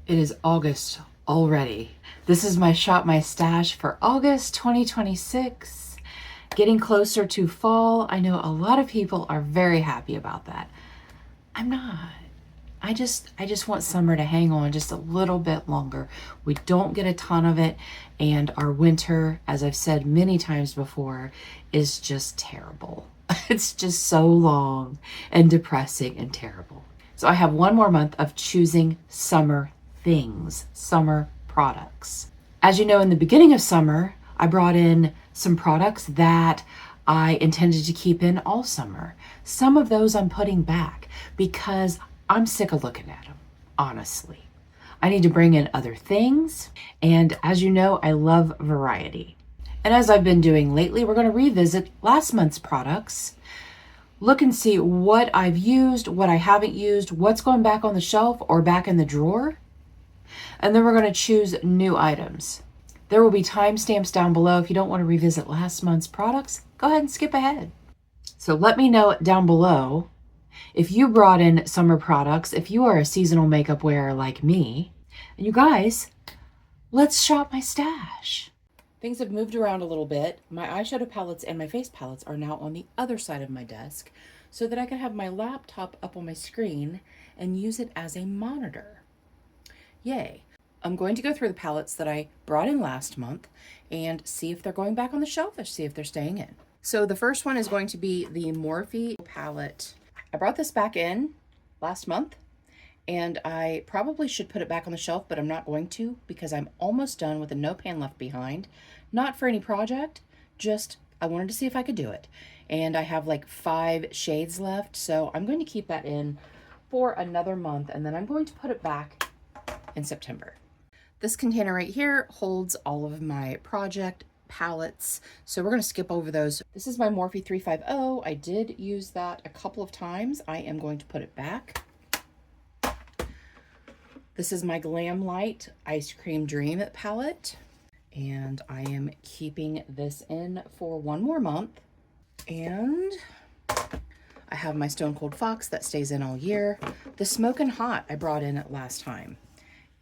It is August already. This is my Shop My Stash for August 2026. Getting closer to fall. I know a lot of people are very happy about that. I'm not. I just want summer to hang on just a little bit longer. We don't get a ton of it, and our winter, as I've said many times before, is just terrible. It's just so long and depressing and terrible. So I have one more month of choosing summer things, summer products. As you know, in the beginning of summer, I brought in some products that I intended to keep in all summer. Some of those I'm putting back because I'm sick of looking at them, honestly. I need to bring in other things. And as you know, I love variety. And as I've been doing lately, we're going to revisit last month's products, look and see what I've used, what I haven't used, what's going back on the shelf or back in the drawer. And then we're going to choose new items. There will be timestamps down below. If you don't want to revisit last month's products, go ahead and skip ahead. So let me know down below if you brought in summer products, if you are a seasonal makeup wearer like me. And you guys, let's shop my stash. Things have moved around a little bit. My eyeshadow palettes and my face palettes are now on the other side of my desk so that I can have my laptop up on my screen and use it as a monitor. Yay. I'm going to go through the palettes that I brought in last month and see if they're going back on the shelf or see if they're staying in. So the first one is going to be the Morphe palette. I brought this back in last month and I probably should put it back on the shelf, but I'm not going to because I'm almost done with a No Pan Left Behind. Not for any project, just I wanted to see if I could do it. And I have like 5 shades left, so I'm going to keep that in for another month and then I'm going to put it back in September. This container right here holds all of my project palettes, so we're going to skip over those. This is my Morphe 350. I did use that a couple of times. I am going to put it back. This is my Glam Light Ice Cream Dream palette, and I am keeping this in for one more month. And I have my Stone Cold Fox that stays in all year. The Smokin' Hot I brought in last time,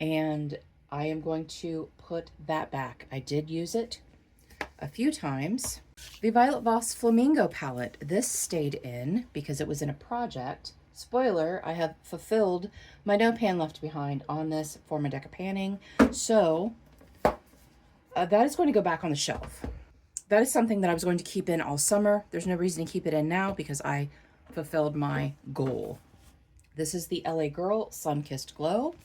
and I am going to put that back. I did use it a few times. The Violet Voss Flamingo palette, this stayed in because it was in a project. Spoiler, I have fulfilled my No Pan Left Behind on this for my deck of panning. So that is going to go back on the shelf. That is something that I was going to keep in all summer. There's no reason to keep it in now because I fulfilled my goal. This is the LA Girl Sun-Kissed Glow.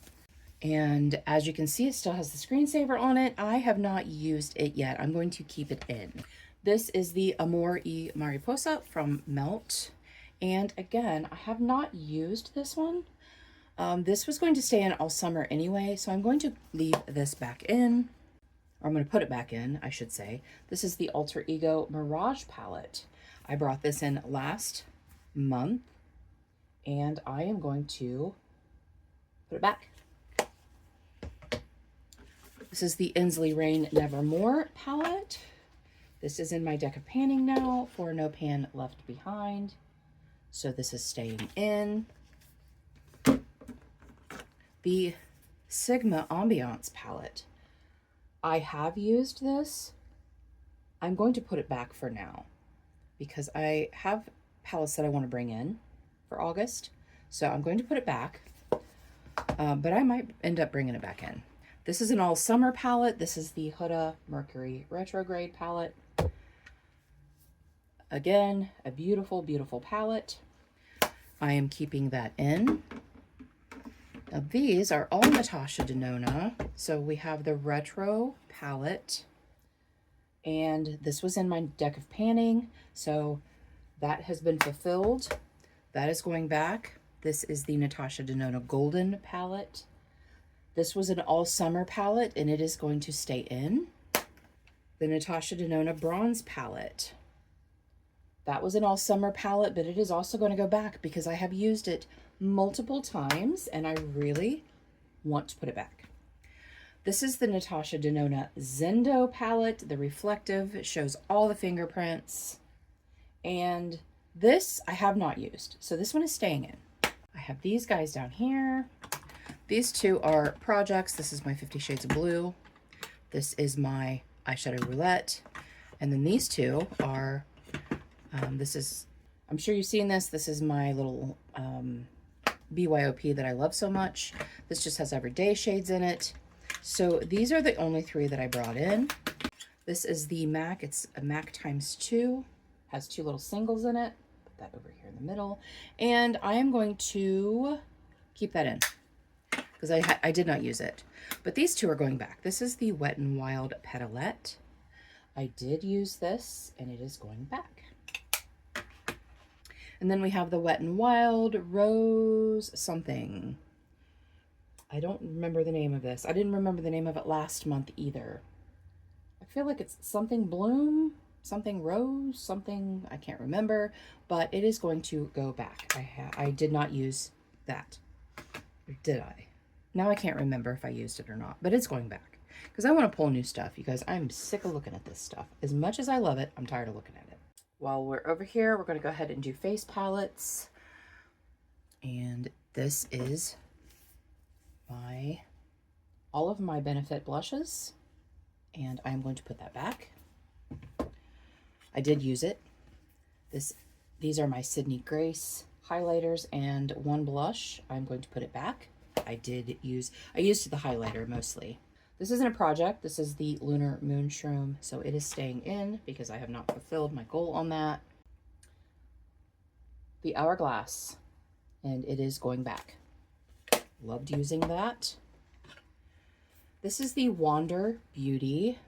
And as you can see, it still has the screensaver on it. I have not used it yet. I'm going to keep it in. This is the Amor y Mariposa from Melt. And again, I have not used this one. This was going to stay in all summer anyway, so I'm going to leave this back in. Or I'm going to put it back in, I should say. This is the Alter Ego Mirage palette. I brought this in last month, and I am going to put it back. This is the Inslee Rain Nevermore palette. This is in my deck of panning now for No Pan Left Behind. So this is staying in. The Sigma Ambiance palette. I have used this. I'm going to put it back for now because I have palettes that I want to bring in for August. So I'm going to put it back, but I might end up bringing it back in. This is an all summer palette. This is the Huda Mercury Retrograde palette. Again, a beautiful, beautiful palette. I am keeping that in. Now these are all Natasha Denona. So we have the Retro palette, and this was in my deck of panning. So that has been fulfilled. That is going back. This is the Natasha Denona Golden palette. This was an all summer palette and it is going to stay in. The Natasha Denona Bronze palette. That was an all summer palette, but it is also going to go back because I have used it multiple times and I really want to put it back. This is the Natasha Denona Zendo palette, the reflective. It shows all the fingerprints. And this I have not used. So this one is staying in. I have these guys down here. These two are projects. This is my 50 Shades of Blue. This is my eyeshadow roulette. And then these two are, this is, I'm sure you've seen this. This is my little BYOP that I love so much. This just has everyday shades in it. So these are the only three that I brought in. This is the MAC. It's a MAC ×2. Has two little singles in it. Put that over here in the middle. And I am going to keep that in because I did not use it. But these two are going back. This is the Wet n Wild Petalette. I did use this and it is going back. And then we have the Wet n Wild Rose something. I don't remember the name of this. I didn't remember the name of it last month either. I feel like it's something Bloom, something Rose, something, I can't remember, but it is going to go back. I did not use that. Or did I? Now I can't remember if I used it or not, but it's going back. Because I want to pull new stuff, you guys. I'm sick of looking at this stuff. As much as I love it, I'm tired of looking at it. While we're over here, we're going to go ahead and do face palettes. And this is all of my Benefit blushes. And I'm going to put that back. I did use it. These are my Sydney Grace highlighters and one blush. I'm going to put it back. I used the highlighter mostly. This isn't a project. This is the Lunar Moon Shroom. So it is staying in because I have not fulfilled my goal on that. The Hourglass, and it is going back. Loved using that. This is the Wander Beauty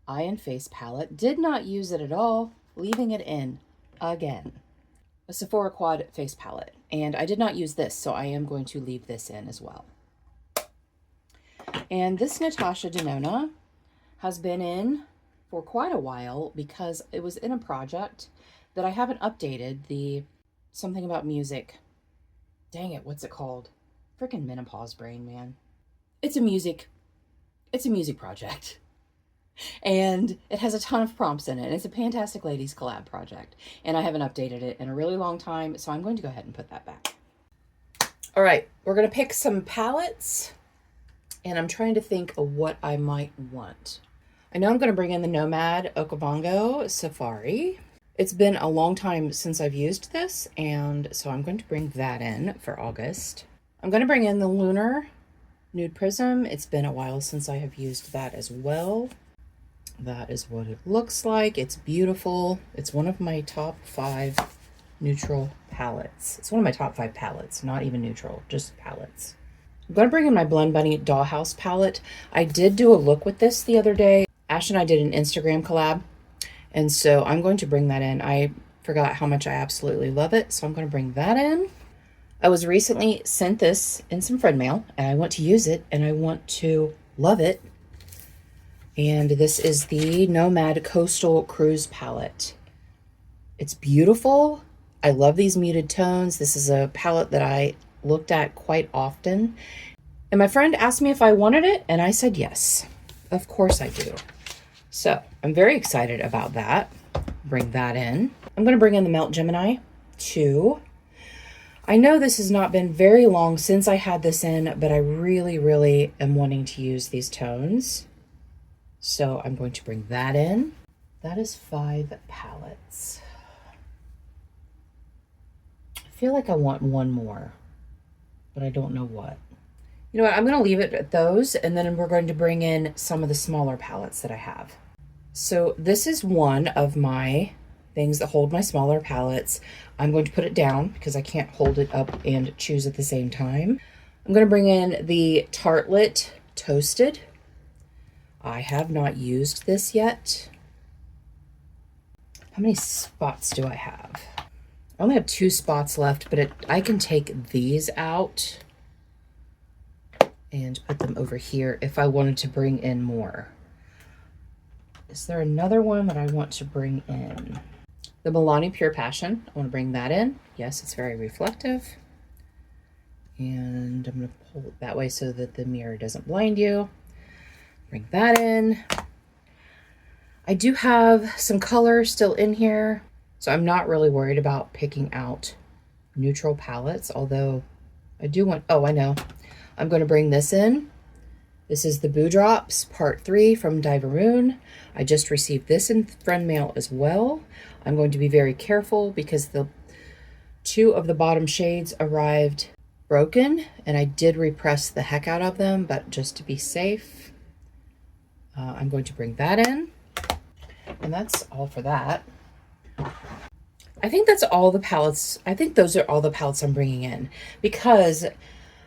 Eye and Face Palette. Did not use it at all, leaving it in again. A Sephora Quad Face Palette. And I did not use this, so I am going to leave this in as well. And this Natasha Denona has been in for quite a while because it was in a project that I haven't updated. The something about music. Dang it, what's it called? Freaking menopause brain, man. It's a music project. And it has a ton of prompts in it. And it's a Fantastic Ladies collab project. And I haven't updated it in a really long time, so I'm going to go ahead and put that back. All right, we're going to pick some palettes. And I'm trying to think of what I might want. I know I'm going to bring in the Nomad Okavango Safari. It's been a long time since I've used this, and so I'm going to bring that in for August. I'm going to bring in the Lunar Nude Prism. It's been a while since I have used that as well. That is what it looks like. It's beautiful. It's one of my top 5 neutral palettes. It's one of my top 5 palettes, not even neutral, just palettes. I'm going to bring in my Blend Bunny Dollhouse palette. I did do a look with this the other day. Ash and I did an Instagram collab, and so I'm going to bring that in. I forgot how much I absolutely love it, so I'm going to bring that in. I was recently sent this in some friend mail, and I want to use it, and I want to love it. And this is the Nomad Coastal Cruise palette. It's beautiful. I love these muted tones. This is a palette that I looked at quite often. And my friend asked me if I wanted it, and I said yes. Of course I do. So I'm very excited about that. Bring that in. I'm going to bring in the Melt Gemini 2. I know this has not been very long since I had this in, but I really, really am wanting to use these tones. So I'm going to bring that in. That is 5 palettes. I feel like I want one more, but I don't know what. You know what, I'm going to leave it at those, and then we're going to bring in some of the smaller palettes that I have. So this is one of my things that hold my smaller palettes. I'm going to put it down because I can't hold it up and choose at the same time. I'm going to bring in the Tartelette Toasted. I have not used this yet. How many spots do I have? I only have 2 spots left, but I can take these out and put them over here if I wanted to bring in more. Is there another one that I want to bring in? The Milani Pure Passion. I want to bring that in. Yes, it's very reflective. And I'm going to pull it that way so that the mirror doesn't blind you. Bring that in. I do have some color still in here, so I'm not really worried about picking out neutral palettes, although I do want, oh, I know. I'm going to bring this in. This is the Boo Drops Part 3 from Diveroon. I just received this in friend mail as well. I'm going to be very careful because the 2 of the bottom shades arrived broken, and I did repress the heck out of them, but just to be safe, I'm going to bring that in. And that's all for that. I think that's all the palettes. I think those are all the palettes I'm bringing in because,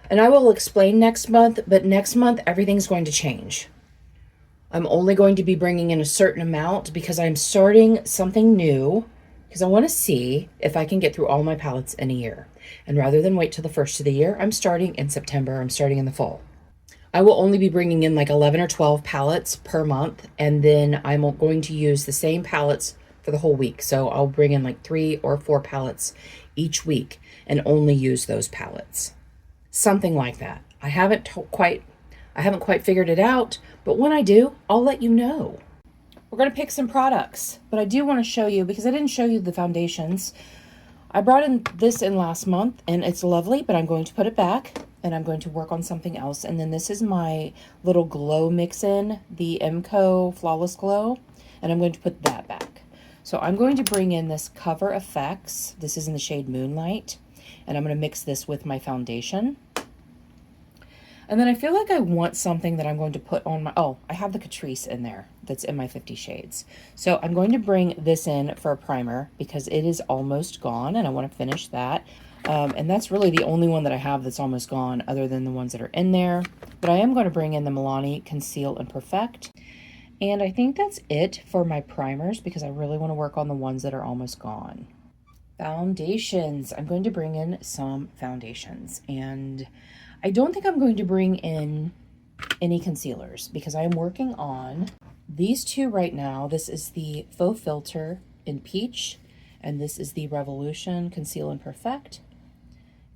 and I will explain next month, but next month everything's going to change. I'm only going to be bringing in a certain amount because I'm starting something new because I want to see if I can get through all my palettes in a year. And rather than wait till the first of the year, I'm starting in September. I'm starting in the fall. I will only be bringing in like 11 or 12 palettes per month, and then I'm going to use the same palettes for the whole week. So I'll bring in like 3 or 4 palettes each week and only use those palettes. Something like that. I haven't quite figured it out, but when I do, I'll let you know. We're going to pick some products, but I do want to show you, because I didn't show you the foundations. I brought in this in last month and it's lovely, but I'm going to put it back and I'm going to work on something else. And then this is my little glow mix-in, the MCO Flawless Glow, and I'm going to put that back. So I'm going to bring in this Cover FX. This is in the shade Moonlight, and I'm going to mix this with my foundation. And then I feel like I want something that I'm going to put on my, oh, I have the Catrice in there that's in my 50 shades. So I'm going to bring this in for a primer because it is almost gone and I want to finish that. And that's really the only one that I have that's almost gone other than the ones that are in there. But I am going to bring in the Milani Conceal and Perfect. And I think that's it for my primers because I really want to work on the ones that are almost gone. Foundations. I'm going to bring in some foundations, and I don't think I'm going to bring in any concealers because I am working on these 2 right now. This is the Faux Filter in Peach, and this is the Revolution Conceal and Perfect.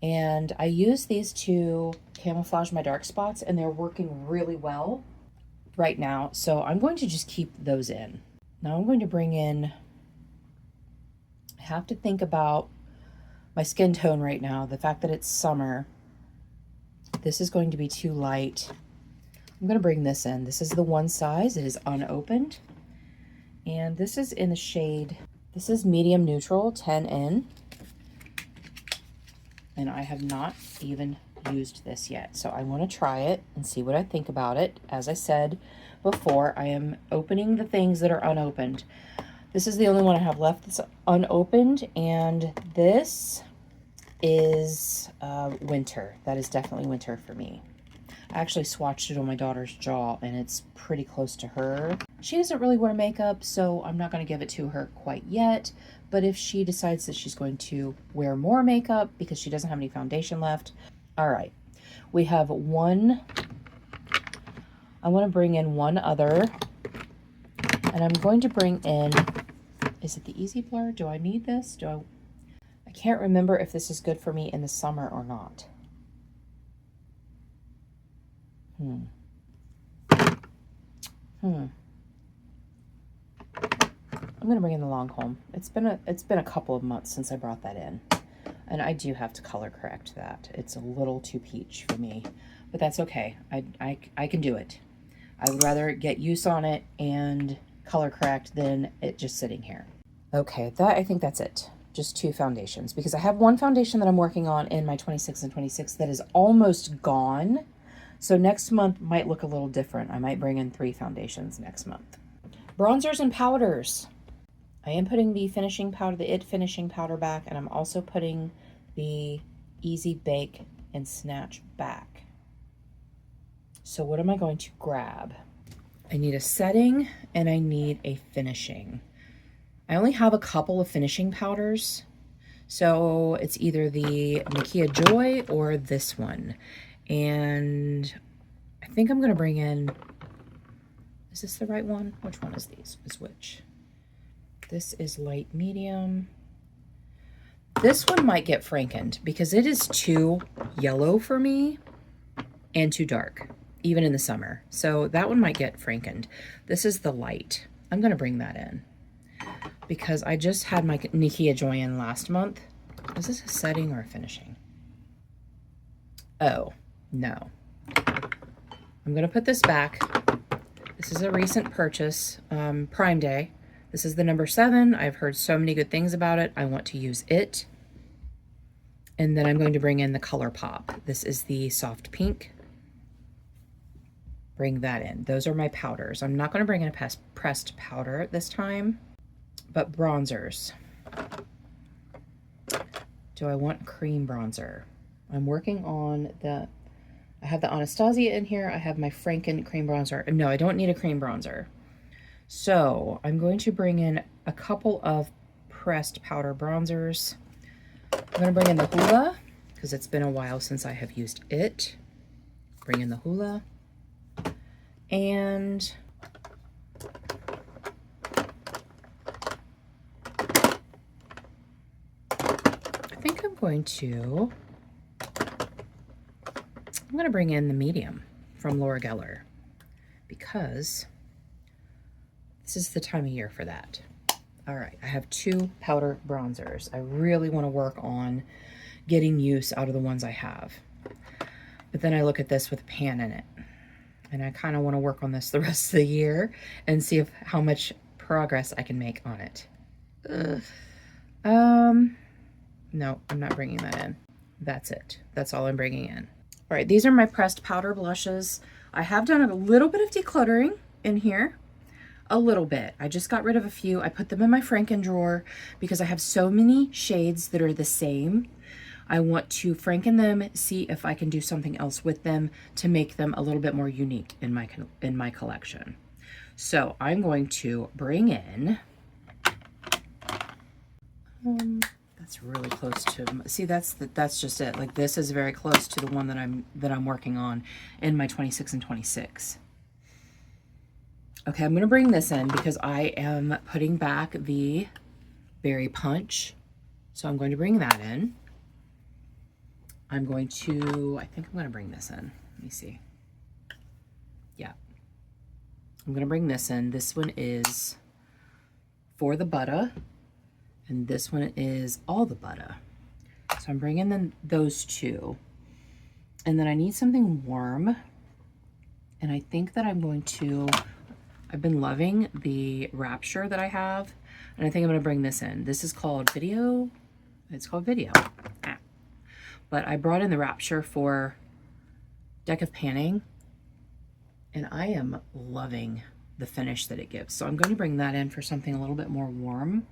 And I use these to camouflage my dark spots, and they're working really well right now. So I'm going to just keep those in. Now I'm going to bring in, I have to think about my skin tone right now. The fact that it's summer, this is going to be too light. I'm going to bring this in. This is the one size. It is unopened. And this is in the shade, this is medium neutral 10N. And I have not even used this yet. So I want to try it and see what I think about it. As I said before, I am opening the things that are unopened. This is the only one I have left that's unopened. And this is winter. That is definitely winter for me. I actually swatched it on my daughter's jaw and it's pretty close to her. She doesn't really wear makeup, so I'm not going to give it to her quite yet. But if she decides that she's going to wear more makeup because she doesn't have any foundation left. All right, we have one. I want to bring in one other, and I'm going to bring in, is it the Easy Blur? Do I need this? I can't remember if this is good for me in the summer or not. I'm going to bring in the Lancome. It's been a couple of months since I brought that in. And I do have to color correct that. It's a little too peach for me, but that's okay. I can do it. I would rather get use on it and color correct than it just sitting here. Okay, I think that's it. Just 2 foundations, because I have one foundation that I'm working on in my 26 and 26 that is almost gone. So next month might look a little different. I might bring in 3 foundations next month. Bronzers and powders. I am putting the finishing powder, the IT finishing powder back, and I'm also putting the Easy Bake and Snatch back. So what am I going to grab? I need a setting and I need a finishing. I only have a couple of finishing powders, so it's either the Nakia Joy or this one. And I think I'm going to bring in, is this the right one? Which one is these? Is which? This is light medium. This one might get frankened because it is too yellow for me and too dark, even in the summer. So that one might get frankened. This is the light. I'm going to bring that in because I just had my Nakia Joy in last month. Is this a setting or a finishing? Oh, no. I'm gonna put this back. This is a recent purchase, Prime Day. This is the number 7. I've heard so many good things about it. I want to use it. And then I'm going to bring in the ColourPop. This is the soft pink. Bring that in. Those are my powders. I'm not going to bring in a pressed powder this time, but bronzers. Do I want cream bronzer? I'm working on I have the Anastasia in here. I have my Franken cream bronzer. No, I don't need a cream bronzer. So I'm going to bring in a couple of pressed powder bronzers. I'm going to bring in the Hoola because it's been a while since I have used it. Bring in the Hoola. And I think I'm going to bring in the medium from Laura Geller because this is the time of year for that. All right, I have 2 powder bronzers. I really want to work on getting use out of the ones I have. But then I look at this with a pan in it. And I kind of want to work on this the rest of the year and see how much progress I can make on it. No, I'm not bringing that in. That's it. That's all I'm bringing in. All right, these are my pressed powder blushes. I have done a little bit of decluttering in here. A little bit. I just got rid of a few. I put them in my Franken drawer because I have so many shades that are the same. I want to Franken them, see if I can do something else with them to make them a little bit more unique in my collection. So I'm going to bring in, that's really close to, see, that's just it. Like, this is very close to the one that I'm working on in my 26 and 26. Okay, I'm gonna bring this in because I am putting back the Berry Punch. So I'm going to bring that in. I think I'm going to bring this in. Let me see. Yeah. I'm going to bring this in. This one is For the Butter, and this one is All the Butter. So I'm bringing in those 2. And then I need something warm. And I think that I've been loving the Rapture that I have. And I think I'm going to bring this in. This is called Video. It's called Video. But I brought in the Rapture for Deck of Panning, and I am loving the finish that it gives. So I'm going to bring that in for something a little bit more warm.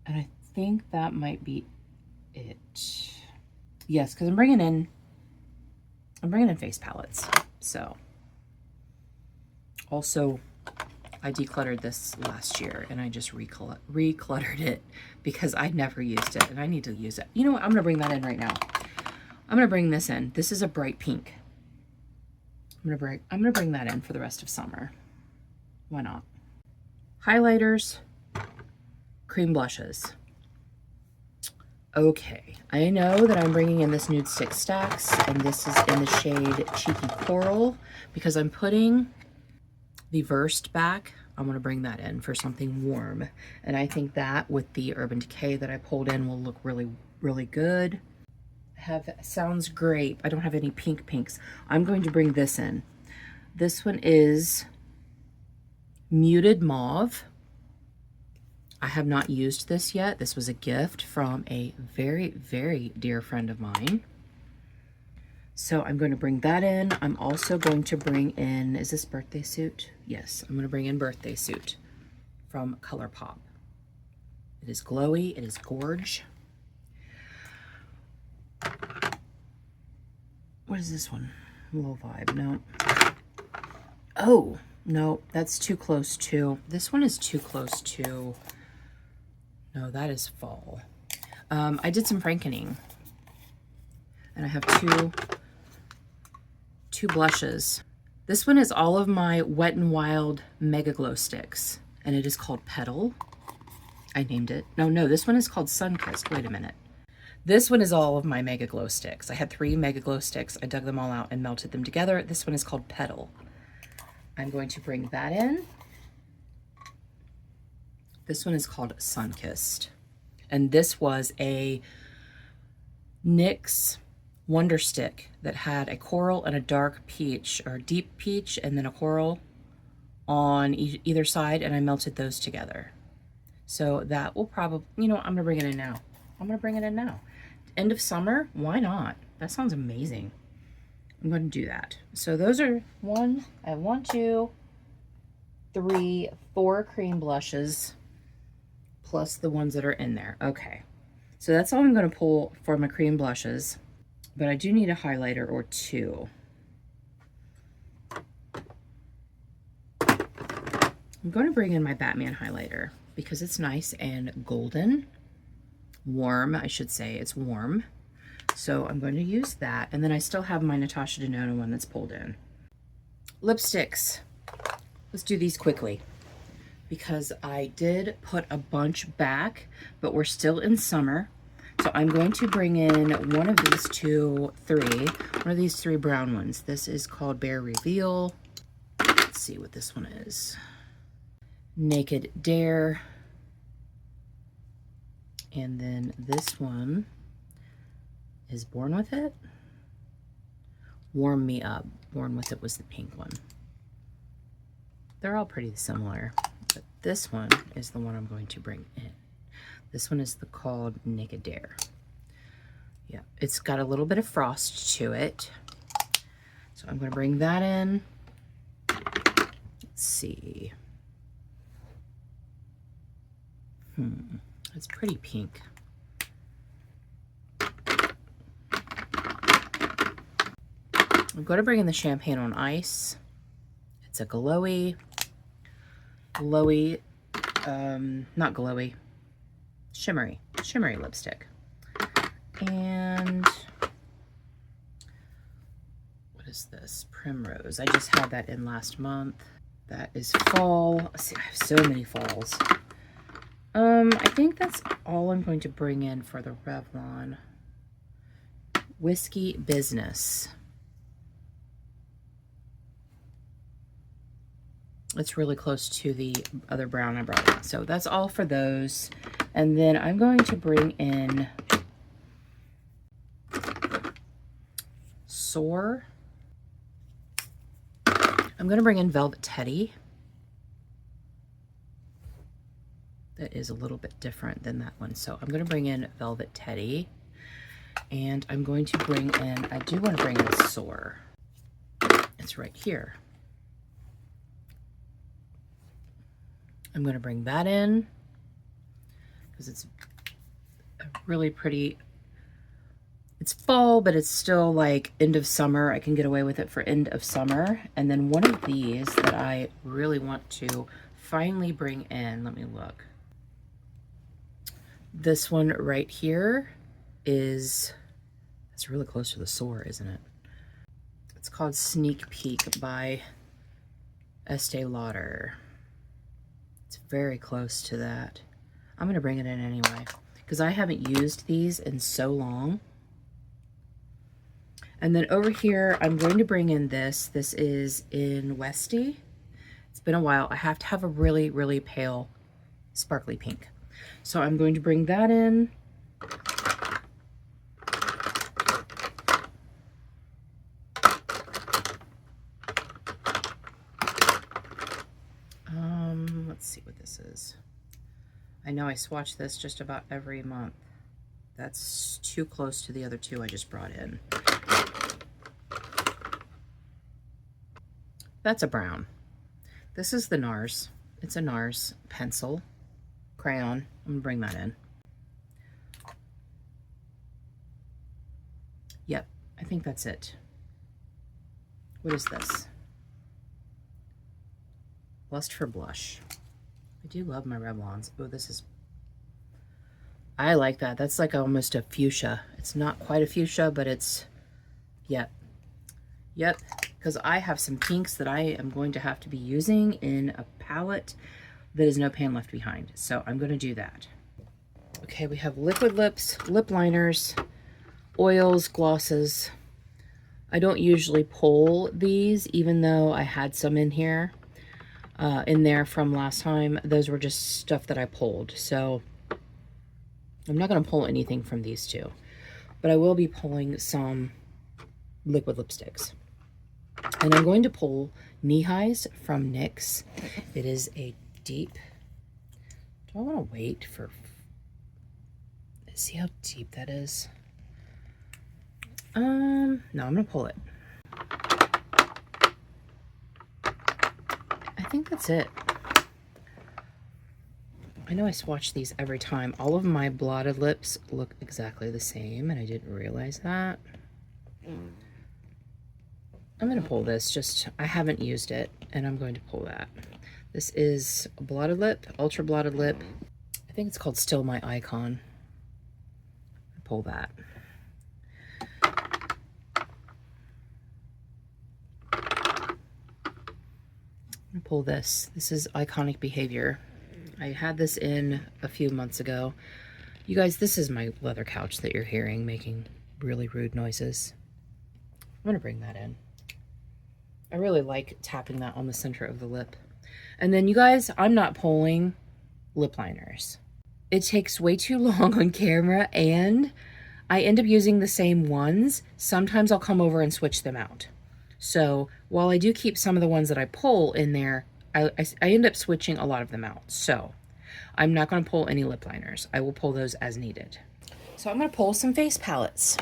And I think that might be it. Yes, because I'm bringing in face palettes. So also, I decluttered this last year and I just recluttered it because I never used it and I need to use it. You know what? I'm going to bring that in right now. I'm going to bring this in. This is a bright pink. I'm going to bring that in for the rest of summer. Why not? Highlighters, cream blushes. Okay, I know that I'm bringing in this Nude Stick Stacks, and this is in the shade Cheeky Coral because I'm putting the Versed back. I'm going to bring that in for something warm. And I think that with the Urban Decay that I pulled in will look really, really good. Sounds great. I don't have any pink pinks. I'm going to bring this in. This one is Muted Mauve. I have not used this yet. This was a gift from a very, very dear friend of mine. So I'm going to bring that in. I'm also going to bring in, is this Birthday Suit? Yes, I'm going to bring in Birthday Suit from ColourPop. It is glowy, it is gorge. What is this one? Low Vibe, no. Oh, no, that's too close to, this one is too close to, no, that is fall. I did some Frankening, and I have two blushes. This one is all of my Wet n Wild Mega Glow sticks, and it is called Petal. I named it. No, this one is called Sunkissed. Wait a minute. This one is all of my Mega Glow sticks. I had 3 Mega Glow sticks. I dug them all out and melted them together. This one is called Petal. I'm going to bring that in. This one is called Sunkissed. And this was a NYX Wonder Stick that had a coral and a dark peach, or deep peach, and then a coral on either side, and I melted those together. So that will probably, you know, I'm gonna bring it in now. I'm gonna bring it in now. End of summer, why not? That sounds amazing. I'm gonna do that. So those are I have 1, 2, 3, 4 cream blushes, plus the ones that are in there. Okay, so that's all I'm gonna pull for my cream blushes, but I do need a highlighter or two. I'm going to bring in my Batman highlighter because it's nice and golden. Warm, I should say. It's warm. So I'm going to use that. And then I still have my Natasha Denona one that's pulled in. Lipsticks. Let's do these quickly because I did put a bunch back, but we're still in summer. So I'm going to bring in one of these one of these 3 brown ones. This is called Bare Reveal. Let's see what this one is. Naked Dare. And then this one is Born With It. Warm Me Up. Born With It was the pink one. They're all pretty similar, but this one is the one I'm going to bring in. This one is called Naked Dare. Yeah, it's got a little bit of frost to it. So I'm going to bring that in. Let's see. It's pretty pink. I'm going to bring in the Champagne on Ice. It's a glowy, not glowy, shimmery lipstick. And what is this? Primrose. I just had that in last month. That is fall. Let's see, I have so many falls. I think that's all I'm going to bring in for the Revlon. Whiskey Business. It's really close to the other brown I brought in. So that's all for those. And then I'm going to bring in Soar. I'm going to bring in Velvet Teddy. That is a little bit different than that one. So I'm going to bring in Velvet Teddy. And I'm going to bring in, I do want to bring in Soar. It's right here. I'm going to bring that in because it's a really pretty, it's fall, but it's still like end of summer. I can get away with it for end of summer. And then one of these that I really want to finally bring in, let me look. This one right here is, it's really close to the Soar, isn't it? It's called Sneak Peek by Estee Lauder. It's very close to that. I'm going to bring it in anyway because I haven't used these in so long. And then over here, I'm going to bring in this. This is in Westie. It's been a while. I have to have a really, really pale sparkly pink. So I'm going to bring that in. Let's see what this is. I know I swatch this just about every month. That's too close to the other 2 I just brought in. That's a brown. This is the NARS. It's a NARS pencil, crayon. I'm gonna bring that in. Yep, I think that's it. What is this? Lust for Blush. I do love my Revlons. Oh, this is, I like that. That's like almost a fuchsia. It's not quite a fuchsia, but it's, yep, because I have some pinks that I am going to have to be using in a palette that is No Pan Left Behind. So I'm going to do that. Okay, we have liquid lips, lip liners, oils, glosses. I don't usually pull these, even though I had some in here. In there from last time. Those were just stuff that I pulled. So I'm not going to pull anything from these 2. but I will be pulling some liquid lipsticks. And I'm going to pull Knee Highs from NYX. It is a deep... Do I want to wait for... See how deep that is? No, I'm going to pull it. I think that's it. I know I swatch these every time. All of my blotted lips look exactly the same, and I didn't realize that. I'm going to pull this, just, I haven't used it, and I'm going to pull that. This is a blotted lip, ultra blotted lip. I think it's called Still My Icon. Pull that. Pull this. This is Iconic Behavior. I had this in a few months ago. You guys, this is my leather couch that you're hearing making really rude noises. I'm gonna bring that in. I really like tapping that on the center of the lip. And then you guys, I'm not pulling lip liners. It takes way too long on camera, and I end up using the same ones. Sometimes I'll come over and switch them out. So while I do keep some of the ones that I pull in there, I end up switching a lot of them out. So I'm not going to pull any lip liners. I will pull those as needed. So I'm going to pull some face palettes.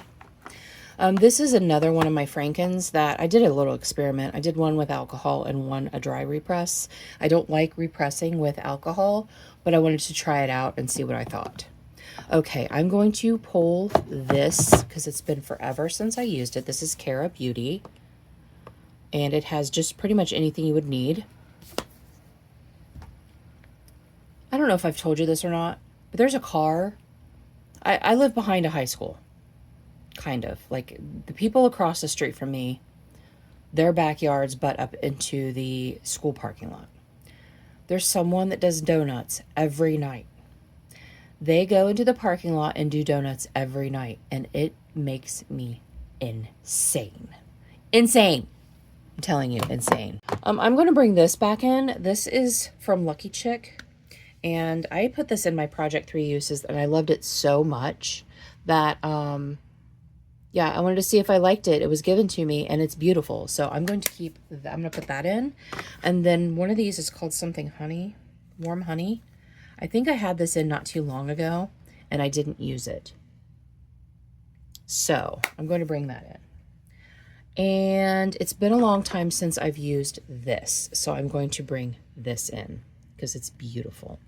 This is another one of my Frankens that I did a little experiment. I did one with alcohol and one a dry repress. I don't like repressing with alcohol, but I wanted to try it out and see what I thought. Okay, I'm going to pull this because it's been forever since I used it. This is Cara Beauty, and it has just pretty much anything you would need. I don't know if I've told you this or not, but there's a car. I live behind a high school. Kind of. Like, the people across the street from me, their backyards butt up into the school parking lot. There's someone that does donuts every night. They go into the parking lot and do donuts every night, and it makes me insane. Insane! I'm telling you, insane. I'm going to bring this back in. This is from Lucky Chick, and I put this in my Project 3 uses, and I loved it so much that, yeah, I wanted to see if I liked it. It was given to me, and it's beautiful. So I'm going to keep, I'm going to put that in. And then one of these is called something honey, warm honey. I think I had this in not too long ago, and I didn't use it. So I'm going to bring that in. And it's been a long time since I've used this. So I'm going to bring this in because it's beautiful.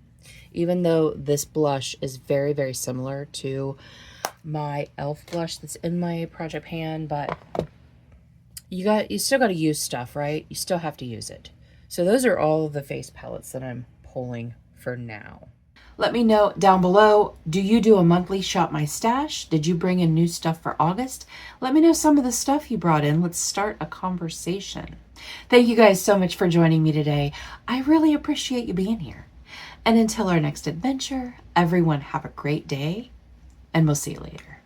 Even though this blush is very, very similar to my e.l.f. blush that's in my project pan, but you still got to use stuff, right? You still have to use it. So those are all of the face palettes that I'm pulling for now. Let me know down below, do you do a monthly Shop My Stash? Did you bring in new stuff for August? Let me know some of the stuff you brought in. Let's start a conversation. Thank you guys so much for joining me today. I really appreciate you being here. And until our next adventure, everyone have a great day, and we'll see you later.